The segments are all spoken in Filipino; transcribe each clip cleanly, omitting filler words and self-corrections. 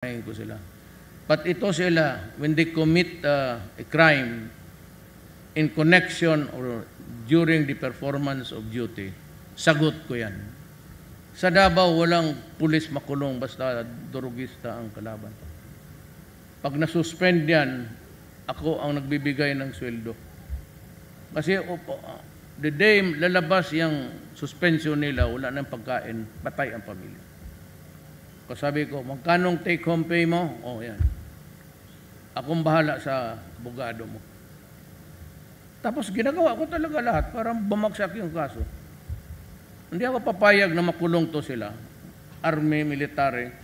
ko sila. But ito sila, when they commit a crime in connection or during the performance of duty, sagot ko yan. Sa Davao, walang pulis makulong basta durugista ang kalaban. Pag nasuspend yan, ako ang nagbibigay ng sweldo. Kasi the day lalabas yung suspension nila, wala nang pagkain, patay ang pamilya. Sabi ko, magkanong take home pay mo? Oh, yan. Akong bahala sa abogado mo. Tapos ginagawa ko talaga lahat para bumagsak yung kaso. Hindi ako papayag na makulong to sila. Army, military.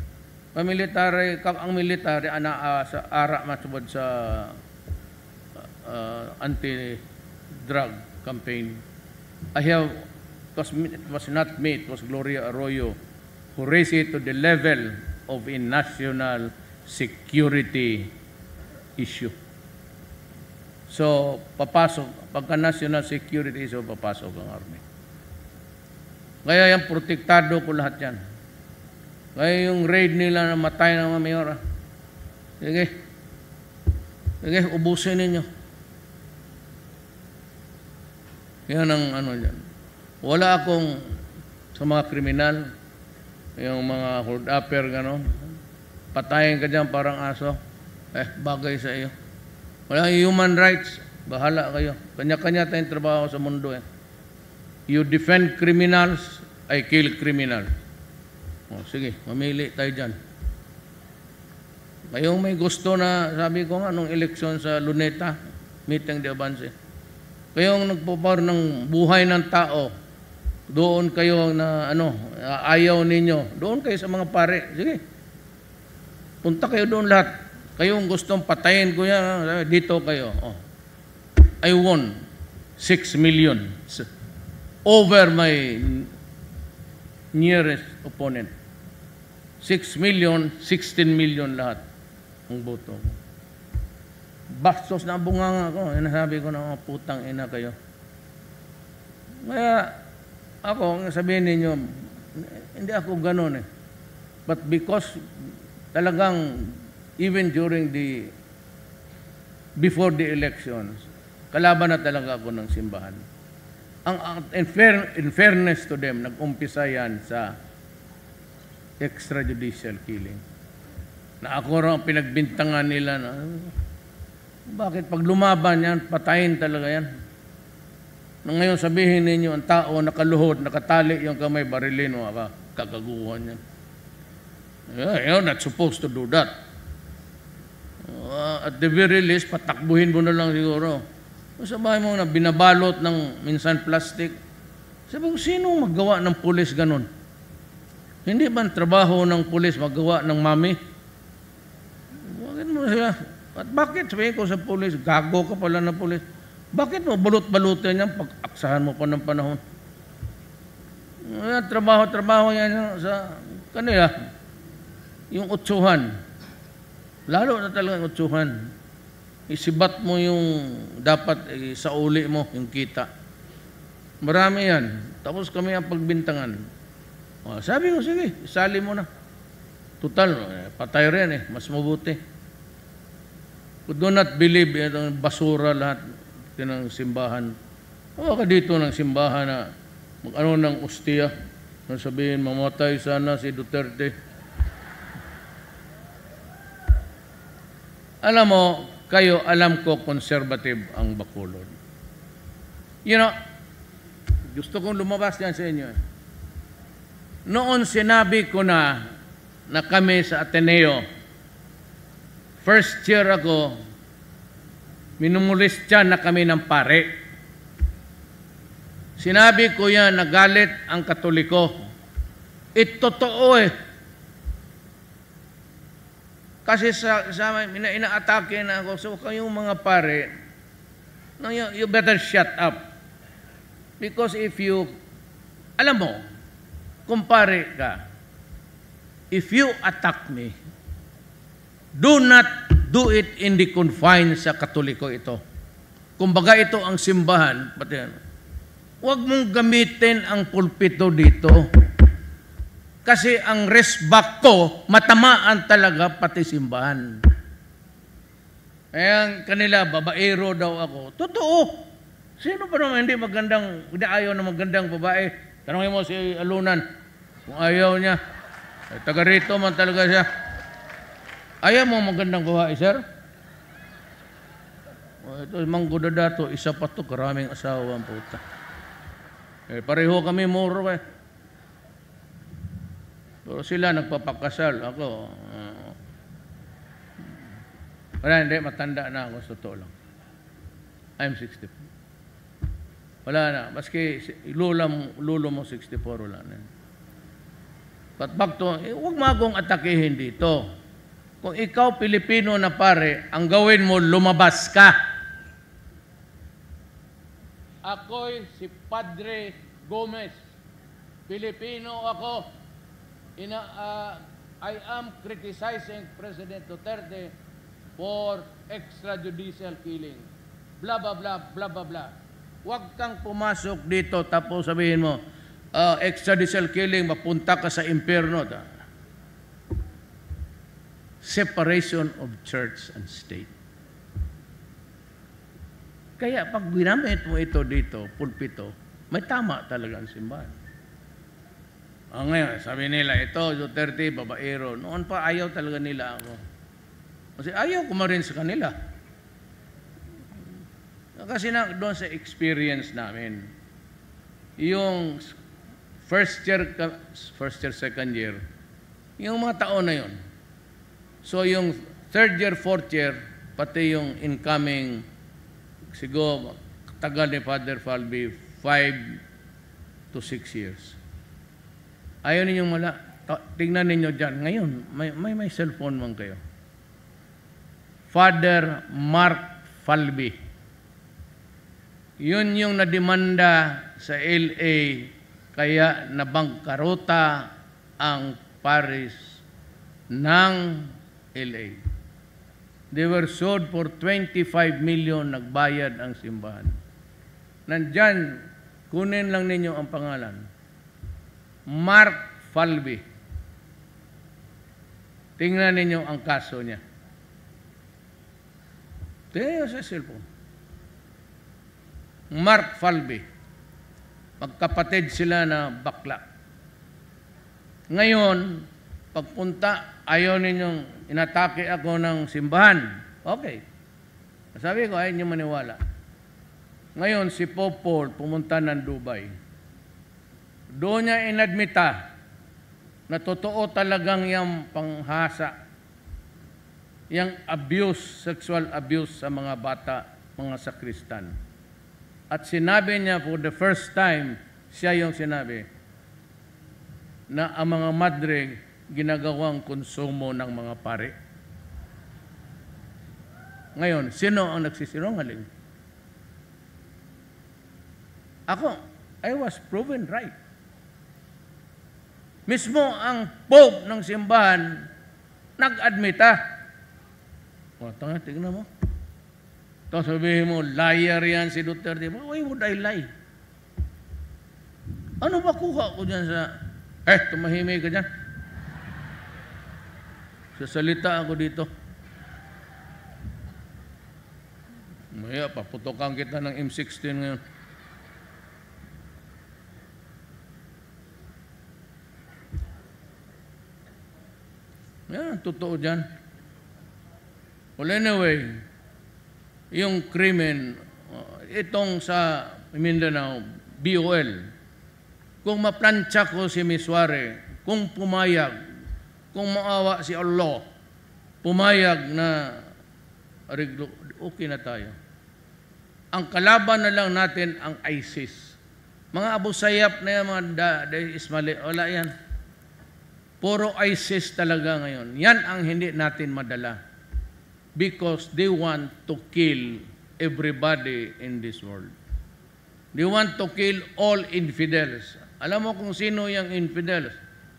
Ang military, sa ara masubad sa anti-drug campaign. It was not me, it was Gloria Arroyo who raised it to the level of a national security issue. So, papasok, pagka national security issue, papasok ang army. Kaya yung protektado ko lahat yan. Kaya yung raid nila na matay ng mga mayor, sige, ubusin ninyo. Yan ang ano dyan. Wala akong sa mga kriminal, yung mga hold-upper, gano'n, patayin ka dyan parang aso, bagay sa iyo. Wala human rights, bahala kayo. Kanya-kanya tayong trabaho sa mundo. You defend criminals, I kill criminals. Sige, mamili tayo dyan. Kayong may gusto na, sabi ko nga, nung eleksyon sa Luneta, meeting de Avance, kayong nagpapar ng buhay ng tao, doon kayo na ayaw ninyo, doon kayo sa mga pare. Sige, punta kayo doon lahat. Kayong gustong patayin ko yan, dito kayo. I won 6 million over my nearest opponent. 6 million, 16 million lahat ang boto. Bastos na bunganga ko. Nasabi ko na mga putang ina kayo. Kaya ako, sabihin ninyo, hindi ako ganun eh. But because talagang even during before the elections, kalaban na talaga ako ng simbahan. In fairness to them, nag-umpisa yan sa extrajudicial killing. Na ako rin ang pinagbintangan nila na, bakit pag lumaban yan, patayin talaga yan. Nang ngayon sabihin ninyo, ang tao nakaluhod, nakatali yung kamay, barilin mo, kakaguhan yan. You're not supposed to do that. At the very least, patakbuhin mo na lang siguro. Sabahin mo na, binabalot ng minsan plastic. Sabi ko, sino maggawa ng pulis ganun? Hindi ba ang trabaho ng pulis maggawa ng mami? Bakit mo sila? At bakit sabihin ko sa pulis, gago ka pala ng pulis? Bakit mo balot-balutin yan pag aksahan mo pa ng panahon? Trabaho yan sa kanila. Yung utsuhan. Lalo na talagang utsuhan. Isibat mo yung dapat sa uli mo, yung kita. Marami yan. Tapos kami ang pagbintangan. Sabi ko, sige, isali mo na. Total, patay rin mas mabuti. Do not believe itong basura lahat ng simbahan. Ka dito ng simbahan na mag-ano ng ustia. Sabihin, mamatay sana si Duterte. Alam mo, kayo, alam ko, conservative ang Bacolod. You know, gusto kong lumabas yan sa inyo. Noon sinabi ko na kami sa Ateneo, first year ako, minumulistya na kami ng pare. Sinabi ko yan, nagalit ang Katoliko. Totoo eh. Kasi sa inaatake na ako, so kayong mga pare, no, you better shut up. Because if you, alam mo, kumpare ka, if you attack me, do not do it in the confines sa Katoliko ito. Kumbaga ito ang simbahan, huwag mong gamitin ang pulpito dito Kasi ang wristback ko, matamaan talaga pati simbahan. Kaya kanila, babaero daw ako. Totoo. Sino pa naman hindi ayaw na magandang babae? Tanongin mo si Alunan, kung ayaw niya. Taga rito man talaga siya. Ayaw mo magandang babae, sir? Ito, manggodadato, isa pa to, karaming asawa ang puta. Pareho kami moro eh. Pero sila nagpapakasal. Ako, wala, hindi, matanda na ako, totoo lang. I'm 64. Wala na, maski lulo mo 64, wala na. But back to, huwag mo akong atakihin dito. Kung ikaw Pilipino na pare, ang gawin mo, lumabas ka. Ako'y si Padre Gomez. Pilipino ako. I am criticizing President Duterte for extrajudicial killing. Blah, blah, blah, blah, blah, blah. Huwag kang pumasok dito tapos sabihin mo, extrajudicial killing, mapunta ka sa impyerno. Separation of church and state. Kaya pag ginamit mo ito dito, pulpito, may tama talaga ang simbahan. Ngayon, sabi nila, ito, Duterte, babaero. Noon pa, ayaw talaga nila ako. Kasi ayaw ko rin sa kanila. Kasi doon sa experience namin, yung first year, second year, yung mga taon na yun. So yung third year, fourth year, pati yung incoming, siguro, tagal ni Father Falby, 5 to 6 years. Ayaw ninyong tingnan ninyo dyan. Ngayon, may cellphone man kayo. Father Mark Falby. Yun yung nademanda sa LA, kaya nabangkarota ang parish ng LA. They were sold for 25 million, nagbayad ang simbahan. Nandyan, kunin lang ninyo ang pangalan. Mark Falby. Tingnan ninyo ang kaso niya. Tingnan sa cellphone. Mark Falby. Magkapatid sila na bakla. Ngayon, pagpunta, ayaw ninyong inatake ako ng simbahan. Okay. Sabi ko, ayaw niyo maniwala. Ngayon, si Pope Paul pumunta ng Dubai. Doon niya inadmita na totoo talagang yung panghasa, yung abuse, sexual abuse sa mga bata, mga sakristan. At sinabi niya for the first time, siya yung sinabi, na ang mga madre ginagawang konsumo ng mga pare. Ngayon, sino ang nagsisinungaling? Ako, I was proven right. Mismo ang Pope ng simbahan nag-admita. O, tingnan mo. Tapos sabihin mo, liar yan si Duterte. Why would I lie? Ano ba kuha ko dyan sa... tumahimik ka dyan. Sasalita ako dito. Maya, paputokan kita ng M16 ngayon. Yan, totoo dyan. Well, anyway, yung krimen, itong sa Mindanao, BOL, kung maplansya ko si Miss Suarez, kung pumayag, kung maawa si Allah, pumayag na okay na tayo. Ang kalaban na lang natin ang ISIS. Mga Abu Sayyaf na yan, mga Ismaili, wala yan. Puro ISIS talaga ngayon. Yan ang hindi natin madala. Because they want to kill everybody in this world. They want to kill all infidels. Alam mo kung sino yung infidels?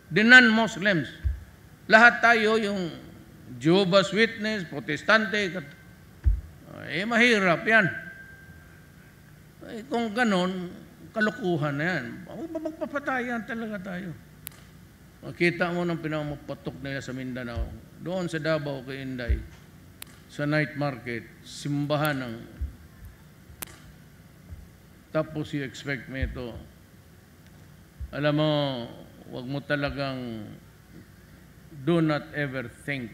The non-Muslims. Lahat tayo, yung Jehovah's Witness, Protestante, mahirap yan. Kung ganon, kalukuhan na yan. Magpapatayan talaga tayo. Kita mo ng pinamapatok nila sa Mindanao. Doon sa Davao kay Inday, sa night market, simbahan ng... Tapos you expect me ito. Alam mo, wag mo talagang do not ever think.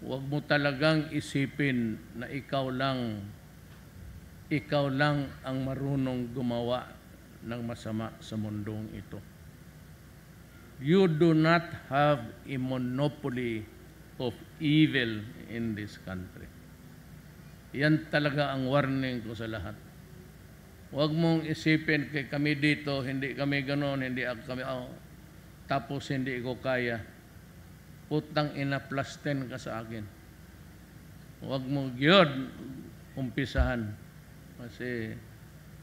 Wag mo talagang isipin na ikaw lang ang marunong gumawa ng masama sa mundong ito. You do not have a monopoly of evil in this country. Yan talaga ang warning ko sa lahat. Huwag mong isipin kay kami dito, hindi kami ganoon, hindi kami, tapos hindi ko kaya. Putang ina, plus 10 ka sa akin. Huwag mong yun umpisahan. Kasi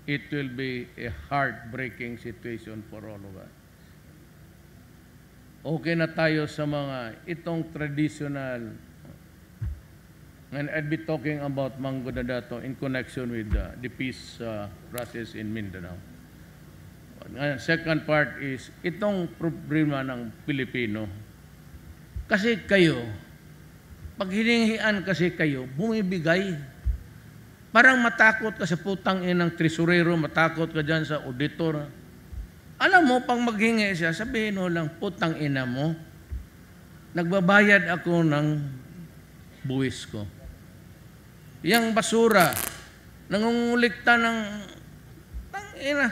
it will be a heartbreaking situation for all of us. Okay na tayo sa mga itong traditional. And I'd be talking about Mango Dadato in connection with the peace process in Mindanao. Second part is itong problema ng Pilipino. Kasi kayo, pag hiningian kasi kayo, bumibigay. Parang matakot ka sa putang inang tresurero, matakot ka dyan sa auditor. Alam mo, pang maghingi siya, sabihin mo lang, putang ina mo, nagbabayad ako ng buwis ko. Yang basura, nangungulikta ng tangina.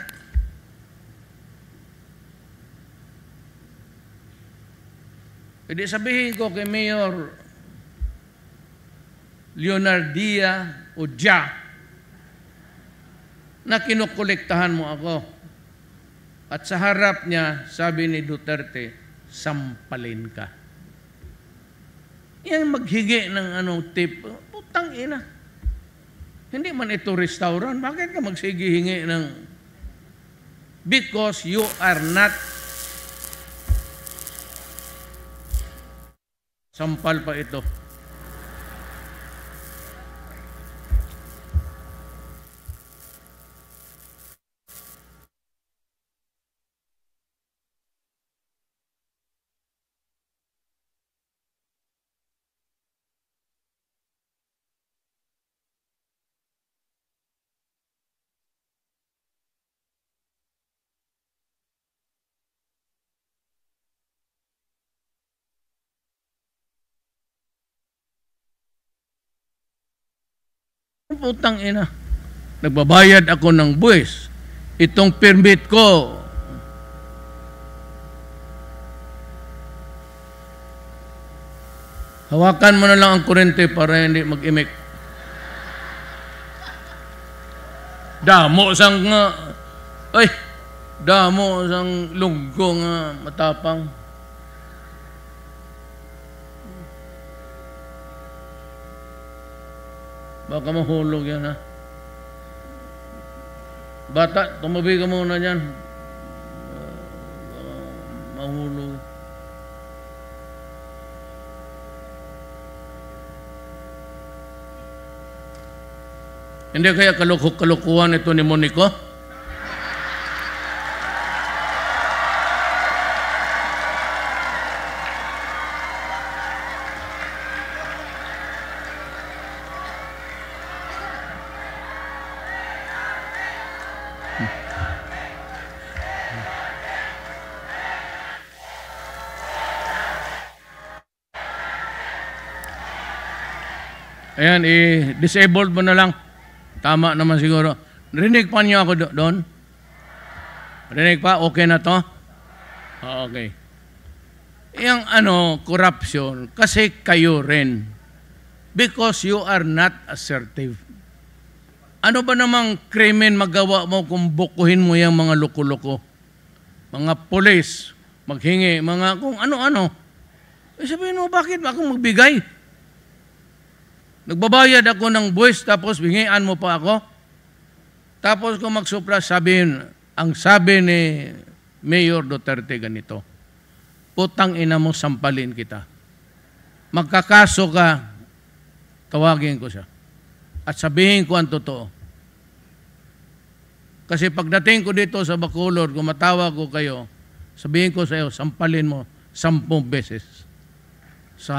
Hindi sabihin ko kay Mayor Leonardia o Dia na kinukolektahan mo ako. At sa harap niya, sabi ni Duterte, sampalin ka. Yan maghingi ng tip, putang ina. Hindi man ito restaurant. Bakit ka magsigihingi ng... Because you are not... Sampal pa ito. Putang ina. Nagbabayad ako ng buwis. Itong permit ko. Hawakan mo na lang ang kurente para hindi mag-imik. Damo sang damo sang lunggo nga matapang. Baka mahulog yan, ha? Bata, tumabi ka muna dyan. Mahulog. Hindi kaya kalukok-kalukuhan ito ni Monico? Ayan, i-disabled mo na lang. Tama naman siguro. Rinig pa niyo ako doon? Rinig pa? Okay na to? Oh, okay. Yung corruption, kasi kayo rin. Because you are not assertive. Ano ba namang krimen magawa mo kung bukuhin mo yung mga loko-loko? Mga polis, maghingi, mga kung ano-ano. Sabihin mo, bakit ako magbigay? Nagbabayad ako ng buwis, tapos bingian mo pa ako. Tapos kung magsupra, ang sabi ni Mayor Duterte ganito, putang ina mo, sampalin kita. Magkakaso ka, tawagin ko siya. At sabihin ko ang totoo. Kasi pagdating ko dito sa Bacolod, kung matawag ko kayo, sabihin ko sa iyo, sampalin mo 10 beses. Sa